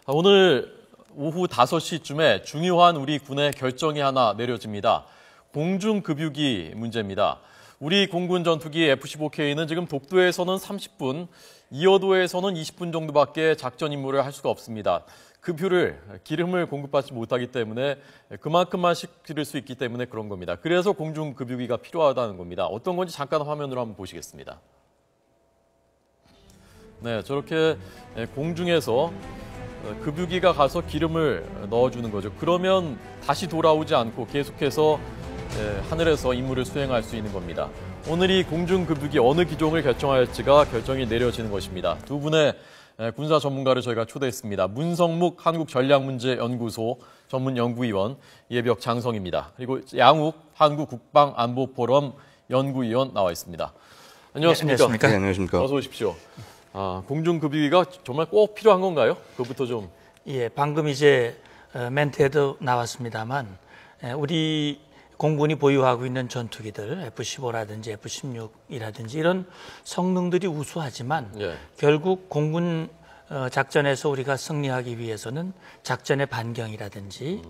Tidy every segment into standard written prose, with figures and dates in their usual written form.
오늘 오후 5시쯤에 중요한 우리 군의 결정이 하나 내려집니다. 공중급유기 문제입니다. 우리 공군 전투기 F-15K는 지금 독도에서는 30분, 이어도에서는 20분 정도밖에 작전 임무를 할 수가 없습니다. 급유를, 기름을 공급받지 못하기 때문에 그만큼만 시킬 수 있기 때문에 그런 겁니다. 그래서 공중급유기가 필요하다는 겁니다. 어떤 건지 잠깐 화면으로 한번 보시겠습니다. 네, 저렇게 공중에서 급유기가 가서 기름을 넣어주는 거죠. 그러면 다시 돌아오지 않고 계속해서 하늘에서 임무를 수행할 수 있는 겁니다. 오늘 이 공중급유기 어느 기종을 결정할지가 결정이 내려지는 것입니다. 두 분의 군사 전문가를 저희가 초대했습니다. 문성묵 한국전략문제연구소 전문연구위원, 예비역 장성입니다. 그리고 양욱 한국국방안보포럼 연구위원 나와 있습니다. 안녕하십니까? 네, 안녕하십니까? 네, 안녕하십니까? 어서 오십시오. 공중급유기가 정말 꼭 필요한 건가요? 그것부터 좀. 예, 방금 이제 멘트에도 나왔습니다만 우리 공군이 보유하고 있는 전투기들 F-15라든지 F-16이라든지 이런 성능들이 우수하지만 결국 공군 작전에서 우리가 승리하기 위해서는 작전의 반경이라든지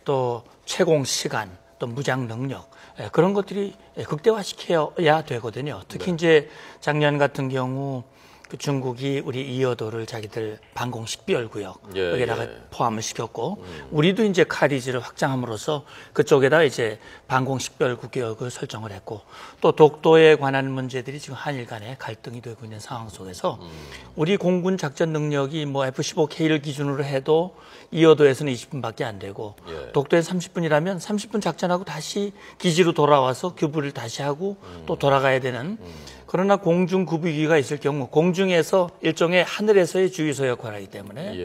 또 채공 시간 또 무장 능력 그런 것들이 극대화시켜야 되거든요. 특히 이제 작년 같은 경우 그 중국이 우리 이어도를 자기들 방공 식별구역 여기다가 포함을 시켰고 우리도 이제 카리지를 확장함으로써 그쪽에다 이제 방공 식별구역을 설정을 했고 또 독도에 관한 문제들이 지금 한일 간에 갈등이 되고 있는 상황 속에서 우리 공군 작전 능력이 뭐 F-15K를 기준으로 해도 이어도에서는 20분밖에 안 되고 독도에 30분이라면 30분 작전하고 다시 기지로 돌아와서 교부를 다시 하고 또 돌아가야 되는 그러나 공중급유기가 있을 경우 공중에서 일종의 하늘에서의 주유소 역할을 하기 때문에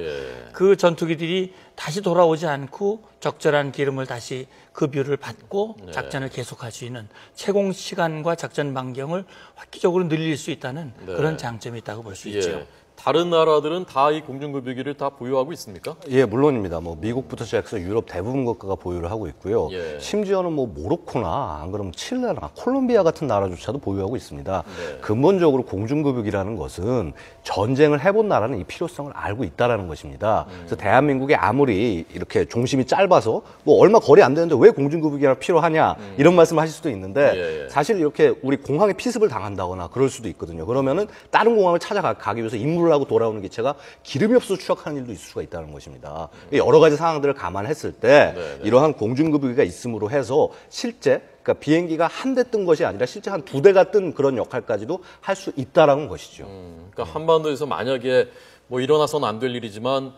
그 전투기들이 다시 돌아오지 않고 적절한 기름을 다시 급유를 받고 작전을 계속할 수 있는 채공 시간과 작전 반경을 획기적으로 늘릴 수 있다는 그런 장점이 있다고 볼 수 있죠. 다른 나라들은 다 이 공중급유기를 다 보유하고 있습니까? 예, 물론입니다. 뭐 미국부터 시작해서 유럽 대부분 국가가 보유를 하고 있고요. 심지어는 뭐 모로코나 안 그러면 칠레나 콜롬비아 같은 나라조차도 보유하고 있습니다. 근본적으로 공중급유기라는 것은 전쟁을 해본 나라는 이 필요성을 알고 있다라는 것입니다. 그래서 대한민국이 아무리 이렇게 종심이 짧아서 뭐 얼마 거리 안 되는데 왜 공중급유기가 필요하냐 이런 말씀을 하실 수도 있는데 사실 이렇게 우리 공항에 피습을 당한다거나 그럴 수도 있거든요. 그러면은 다른 공항을 찾아가기 위해서 임무를 하고 돌아오는 기체가 기름이 없어서 추락하는 일도 있을 수가 있다는 것입니다. 여러 가지 상황들을 감안했을 때 이러한 공중급유기가 있음으로 해서 실제 그러니까 비행기가 한 대 뜬 것이 아니라 실제 한 2대가 뜬 그런 역할까지도 할 수 있다라는 것이죠. 그러니까 한반도에서 만약에 뭐 일어나서는 안 될 일이지만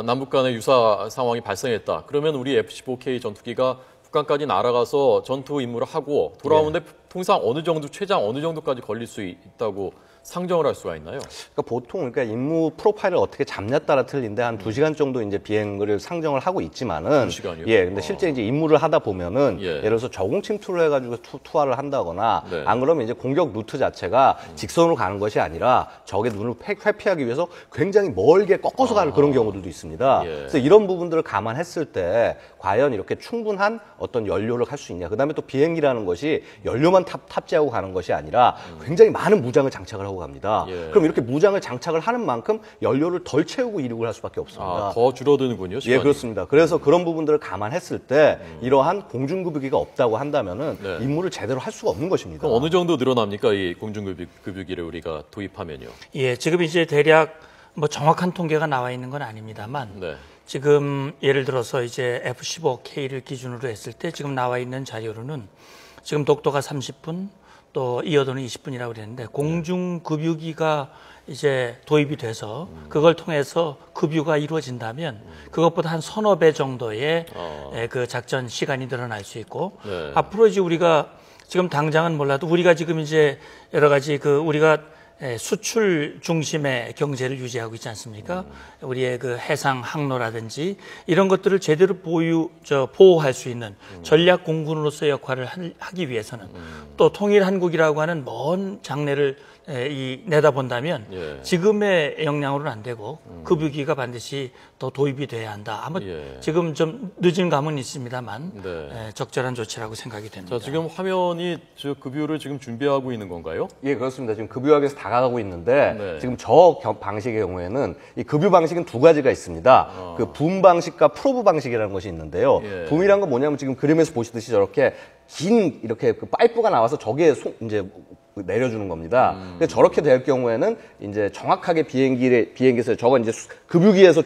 남북 간의 유사 상황이 발생했다. 그러면 우리 F-15K 전투기가 북한까지 날아가서 전투 임무를 하고 돌아오는데 통상 어느 정도 최장 어느 정도까지 걸릴 수 있다고 상정을 할 수가 있나요? 그러니까 보통 임무 프로파일을 어떻게 잡냐에 따라 틀린데 한 2시간 정도 이제 비행을 상정을 하고 있지만은 2시간이요? 근데 실제 이제 임무를 하다 보면은 예를 들어서 저공 침투를 해가지고 투하를 한다거나 안 그러면 이제 공격 루트 자체가 직선으로 가는 것이 아니라 적의 눈을 회피하기 위해서 굉장히 멀게 꺾어서 가는 그런 경우들도 있습니다. 그래서 이런 부분들을 감안했을 때 과연 이렇게 충분한 어떤 연료를 할 수 있냐. 그다음에 또 비행기라는 것이 연료만 탑재하고 가는 것이 아니라 굉장히 많은 무장을 장착을 하고 갑니다. 그럼 이렇게 무장을 장착을 하는 만큼 연료를 덜 채우고 이륙을 할 수밖에 없습니다. 더 줄어드는군요, 시간이. 예, 그렇습니다. 그래서 그런 부분들을 감안했을 때 이러한 공중급유기가 없다고 한다면은 임무를 제대로 할 수가 없는 것입니다. 그럼 어느 정도 늘어납니까, 이 공중급유기를 우리가 도입하면요? 예, 지금 이제 대략 뭐 정확한 통계가 나와 있는 건 아닙니다만 지금 예를 들어서 이제 F-15K를 기준으로 했을 때 지금 나와 있는 자료로는 지금 독도가 30분 또 이어도는 20분이라고 그랬는데 공중급유기가 이제 도입이 돼서 그걸 통해서 급유가 이루어진다면 그것보다 한 서너 배 정도의 그 작전 시간이 늘어날 수 있고 앞으로 이제 우리가 지금 당장은 몰라도 우리가 지금 이제 여러 가지 그 우리가 수출 중심의 경제를 유지하고 있지 않습니까? 우리의 그 해상 항로라든지 이런 것들을 제대로 보호할 수 있는 전략 공군으로서의 역할을 하기 위해서는 또 통일 한국이라고 하는 먼 장래를 내다본다면 예. 지금의 역량으로는 안 되고 급유기가 반드시 더 도입이 돼야 한다. 아마 지금 좀 늦은 감은 있습니다만 네. 적절한 조치라고 생각이 됩니다. 자, 지금 화면이 저 급유를 지금 준비하고 있는 건가요? 예, 그렇습니다. 지금 급유학에서 다가가고 있는데 네. 지금 저 방식의 경우에는 이 급유 방식은 두 가지가 있습니다. 그 붐 방식과 프로브 방식이라는 것이 있는데요. 예. 붐이란 건 뭐냐면 지금 그림에서 보시듯이 저렇게 긴 이렇게 그 파이프가 나와서 저기에 이제 내려주는 겁니다. 근데 저렇게 될 경우에는 이제 정확하게 비행기에서 저건 이제 급유기에서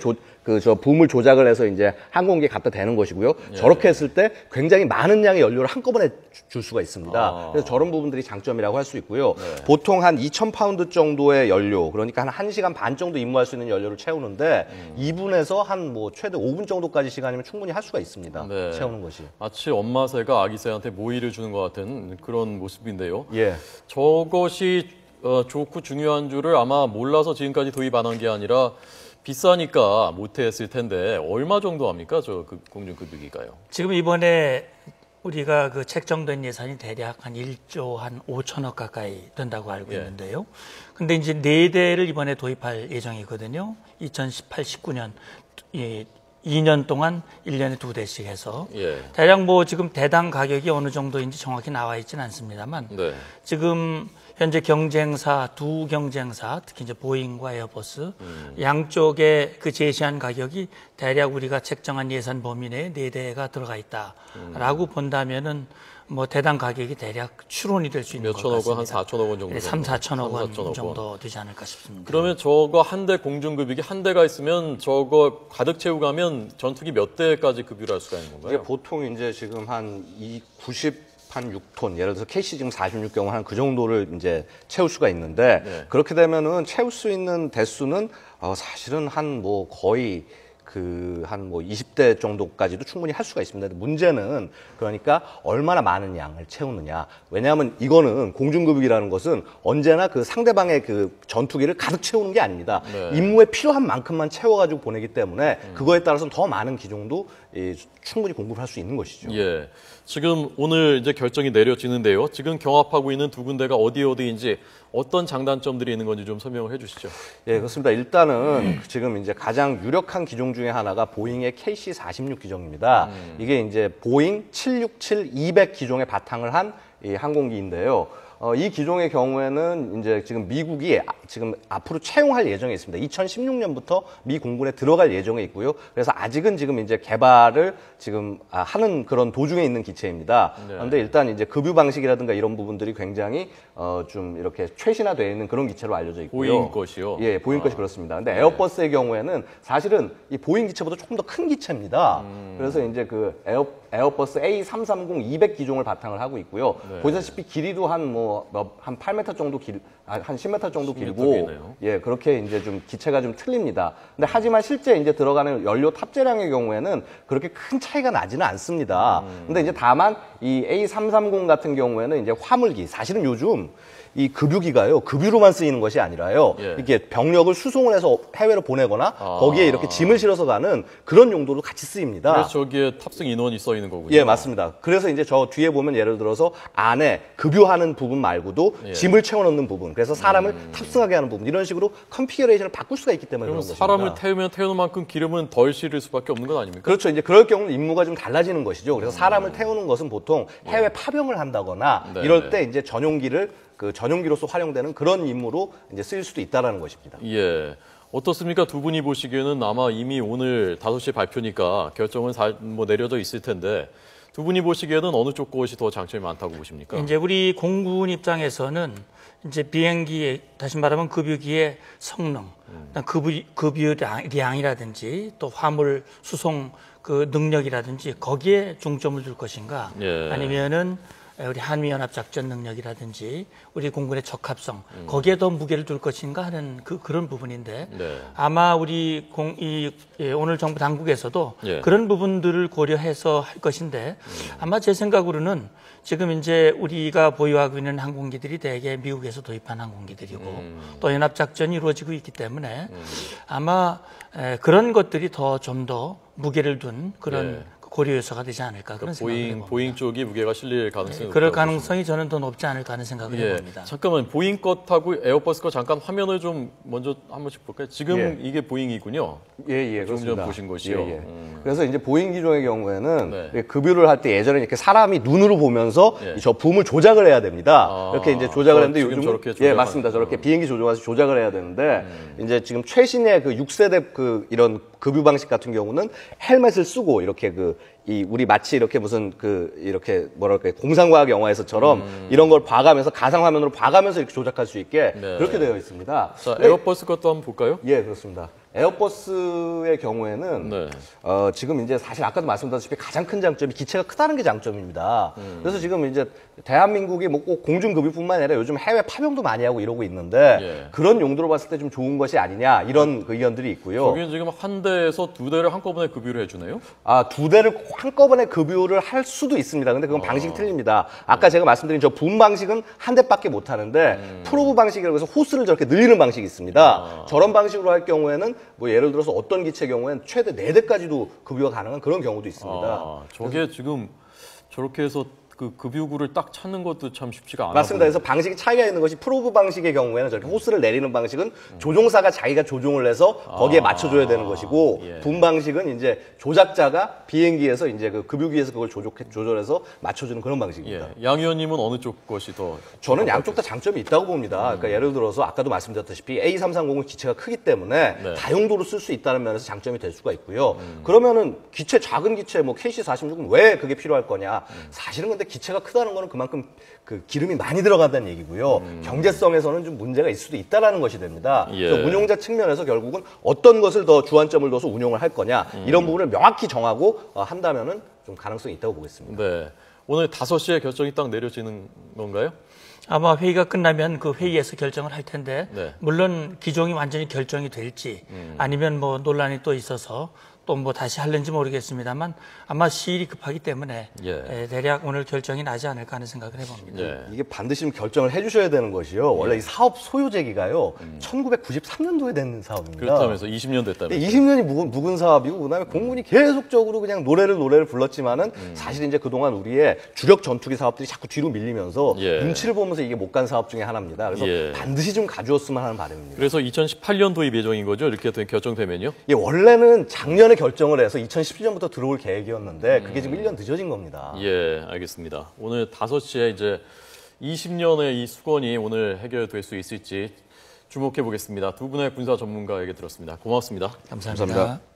저 붐을 조작을 해서 이제 항공기에 갖다 대는 것이고요. 저렇게 했을 때 굉장히 많은 양의 연료를 한꺼번에 줄 수가 있습니다. 그래서 저런 부분들이 장점이라고 할 수 있고요. 보통 한 2,000파운드 정도의 연료, 그러니까 한 1시간 반 정도 임무할 수 있는 연료를 채우는데 2분에서 한 뭐 최대 5분 정도까지 시간이면 충분히 할 수가 있습니다. 네. 채우는 것이. 마치 엄마 새가 아기 새한테 모이를 주는 것 같은 그런 모습인데요. 예. 저것이 좋고 중요한 줄을 아마 몰라서 지금까지 도입 안 한 게 아니라 비싸니까 못했을 텐데 얼마 정도 합니까? 저 공중급유기가요. 지금 이번에 우리가 그 책정된 예산이 대략 한 1조 한 5천억 가까이 된다고 알고 있는데요. 근데 이제 4대를 이번에 도입할 예정이거든요. 2018, 19년 2년 동안 1년에 2대씩 해서 대략 뭐 지금 대당 가격이 어느 정도인지 정확히 나와 있지는 않습니다만 네. 지금 현재 경쟁사 두 경쟁사 특히 이제 보잉과 에어버스 양쪽에 그 제시한 가격이 대략 우리가 책정한 예산 범위 내에 4대가 들어가 있다라고 본다면은 뭐 대당 가격이 대략 추론이 될 수 있는 것 같습니다. 몇천억 원, 한 4천억 원 정도. 3, 4천억 원 정도 되지 않을까 싶습니다. 그러면 저거 한 대 공중급유기 한 대가 있으면 저거 가득 채우고 가면 전투기 몇 대까지 급유를 할 수가 있는 건가요? 이게 보통 이제 지금 한 90 한 6톤, 예를 들어서 KC 지금 46경우 한 그 정도를 이제 채울 수가 있는데 그렇게 되면은 채울 수 있는 대수는 사실은 한 뭐 거의 한 뭐 20대 정도까지도 충분히 할 수가 있습니다. 문제는 그러니까 얼마나 많은 양을 채우느냐. 왜냐하면 이거는 공중급유기라는 것은 언제나 그 상대방의 그 전투기를 가득 채우는 게 아닙니다. 임무에 필요한 만큼만 채워가지고 보내기 때문에 그거에 따라서 더 많은 기종도 충분히 공급할 수 있는 것이죠. 예. 지금 오늘 이제 결정이 내려지는데요. 지금 경합하고 있는 두 군데가 어디인지 어떤 장단점들이 있는 건지 좀 설명을 해주시죠. 예, 그렇습니다. 일단은 지금 이제 가장 유력한 기종 중에 하나가 보잉의 KC-46 기종입니다. 이게 이제 보잉 767-200 기종의 바탕을 한 이 항공기인데요. 이 기종의 경우에는 이제 지금 미국이 지금 앞으로 채용할 예정에 있습니다. 2016년부터 미 공군에 들어갈 예정에 있고요. 그래서 아직은 지금 이제 개발을 지금 하는 그런 도중에 있는 기체입니다. 그런데 일단 이제 급유 방식이라든가 이런 부분들이 굉장히 좀 이렇게 최신화되어 있는 그런 기체로 알려져 있고요. 보잉 것이요? 예, 보잉 것이 그렇습니다. 근데 에어버스의 경우에는 사실은 이 보잉 기체보다 조금 더 큰 기체입니다. 그래서 이제 그 에어버스 A330-200 기종을 바탕을 하고 있고요. 보시다시피 길이도 한 8m 정도 한 10m 정도 길고, 예, 그렇게 이제 좀 기체가 좀 틀립니다. 근데 하지만 실제 이제 들어가는 연료 탑재량의 경우에는 그렇게 큰 차이가 나지는 않습니다. 근데 이제 다만 이 A330 같은 경우에는 이제 화물기, 사실은 요즘 이 급유기가요, 급유로만 쓰이는 것이 아니라요, 이게 병력을 수송을 해서 해외로 보내거나 거기에 이렇게 짐을 실어서 가는 그런 용도로 같이 쓰입니다. 그래서 저기에 탑승 인원이 써 있는 거군요. 예, 맞습니다. 그래서 이제 저 뒤에 보면 예를 들어서 안에 급유하는 부분 말고도 짐을 채워넣는 부분, 그래서 사람을 탑승하게 하는 부분, 이런 식으로 컨피규레이션을 바꿀 수가 있기 때문에 그런 것입니다. 사람을 태우는 만큼 기름은 덜 실을 수밖에 없는 건 아닙니까? 그렇죠. 이제 그럴 경우는 임무가 좀 달라지는 것이죠. 그래서 사람을 태우는 것은 보통 해외 파병을 한다거나 이럴 때 이제 전용기로서 활용되는 그런 임무로 이제 쓰일 수도 있다라는 것입니다. 예. 어떻습니까? 두 분이 보시기에는 아마 이미 오늘 5시 발표니까 결정은 내려져 있을 텐데 두 분이 보시기에는 어느 쪽 것이 더 장점이 많다고 보십니까? 이제 우리 공군 입장에서는 이제 비행기, 다시 말하면 급유기의 성능, 급유량이라든지 또 화물 수송 그 능력이라든지 거기에 중점을 둘 것인가, 아니면은 우리 한미연합작전 능력이라든지 우리 공군의 적합성 거기에 더 무게를 둘 것인가 하는 그런 부분인데 아마 우리 오늘 정부 당국에서도 그런 부분들을 고려해서 할 것인데 아마 제 생각으로는 지금 이제 우리가 보유하고 있는 항공기들이 대개 미국에서 도입한 항공기들이고 또 연합작전이 이루어지고 있기 때문에 아마 그런 것들이 좀 더 무게를 둔 그런 고려 요소가 되지 않을까 그런 생각을 해봅니다. 보잉 쪽이 무게가 실릴 가능성이 그럴 높다고 가능성이 저는 더 높지 않을까 하는 생각을 해봅니다. 잠깐만 보잉 것하고 에어버스 거 잠깐 화면을 좀 먼저 한 번씩 볼까요? 지금 이게 보잉이군요. 예, 조금 전 그렇습니다. 보신 것이요. 예. 그래서 이제 보잉 기종의 경우에는 네. 급유를 할 때 예전에 이렇게 사람이 눈으로 보면서 저 붐을 조작을 해야 됩니다. 이렇게 이제 조작을 했는데 지금 요즘은 저렇게 조작을 맞습니다. 저렇게 비행기 조종해서 조작을 해야 되는데 이제 지금 최신의 그 6세대 그 이런 급유 방식 같은 경우는 헬멧을 쓰고 이렇게 우리 마치 이렇게 무슨 이렇게 뭐랄까 공상과학 영화에서처럼 이런 걸 봐가면서 가상화면으로 봐가면서 이렇게 조작할 수 있게 그렇게 되어 있습니다. 자, 에어버스 것도 한번 볼까요? 예, 그렇습니다. 에어버스의 경우에는 지금 이제 사실 아까도 말씀드렸다시피 가장 큰 장점이 기체가 크다는 게 장점입니다. 그래서 지금 이제 대한민국이 뭐 꼭 공중급유뿐만 아니라 요즘 해외 파병도 많이 하고 이러고 있는데 그런 용도로 봤을 때 좀 좋은 것이 아니냐 이런 의견들이 있고요. 저기는 지금 한 대에서 두 대를 한꺼번에 급유를 해주네요? 두 대를 한꺼번에 급유를 할 수도 있습니다. 근데 그건 방식이 틀립니다. 아까 제가 말씀드린 저 붐 방식은 한 대밖에 못 하는데 프로브 방식이라고 해서 호스를 저렇게 늘리는 방식이 있습니다. 저런 방식으로 할 경우에는 뭐 예를 들어서 어떤 기체 경우에는 최대 4대까지도 급유가 가능한 그런 경우도 있습니다. 저게 지금 저렇게 해서 그 급유구를 딱 찾는 것도 참 쉽지가 않아. 맞습니다. 그래서 방식이 차이가 있는 것이 프로브 방식의 경우에는 저렇게 호스를 내리는 방식은 조종사가 자기가 조종을 해서 거기에 맞춰줘야 되는 것이고 붐 방식은 이제 조작자가 비행기에서 이제 그 급유기에서 그걸 조절해서 맞춰주는 그런 방식입니다. 양 의원님은 어느 쪽 것이 더? 저는 양쪽 다 장점이 있다고 봅니다. 그러니까 예를 들어서 아까도 말씀드렸다시피 A330은 기체가 크기 때문에 다용도로 쓸 수 있다는 면에서 장점이 될 수가 있고요. 그러면은 작은 기체 뭐 KC-46은 왜 그게 필요할 거냐? 사실은 근데 기체가 크다는 거는 그만큼 그 기름이 많이 들어간다는 얘기고요. 경제성에서는 좀 문제가 있을 수도 있다는 것이 됩니다. 그래서 운용자 측면에서 결국은 어떤 것을 더 주안점을 둬서 운용을 할 거냐 이런 부분을 명확히 정하고 한다면은 좀 가능성이 있다고 보겠습니다. 네. 오늘 5시에 결정이 딱 내려지는 건가요? 아마 회의가 끝나면 그 회의에서 결정을 할 텐데 물론 기종이 완전히 결정이 될지 아니면 뭐 논란이 또 있어서 또 뭐 다시 할는지 모르겠습니다만 아마 시일이 급하기 때문에 대략 오늘 결정이 나지 않을까 하는 생각을 해봅니다. 이게 반드시 결정을 해주셔야 되는 것이요. 원래 이 사업 소요제기가요. 1993년도에 된 사업입니다. 그렇다면서 20년 됐다면서. 20년이 묵은 사업이고 그다음에 공군이 계속적으로 그냥 노래를 불렀지만은 사실 이제 그동안 우리의 주력 전투기 사업들이 자꾸 뒤로 밀리면서 눈치를 보면서 이게 못 간 사업 중에 하나입니다. 그래서 반드시 좀 가져왔으면 하는 바람입니다. 그래서 2018년 도입 예정인 거죠? 이렇게 결정되면요? 원래는 작년에 결정을 해서 2017년부터 들어올 계획이었는데 그게 지금 1년 늦어진 겁니다. 알겠습니다. 오늘 5시에 이제 20년의 이 수건이 오늘 해결될 수 있을지 주목해 보겠습니다. 두 분의 군사 전문가에게 들었습니다. 고맙습니다. 감사합니다.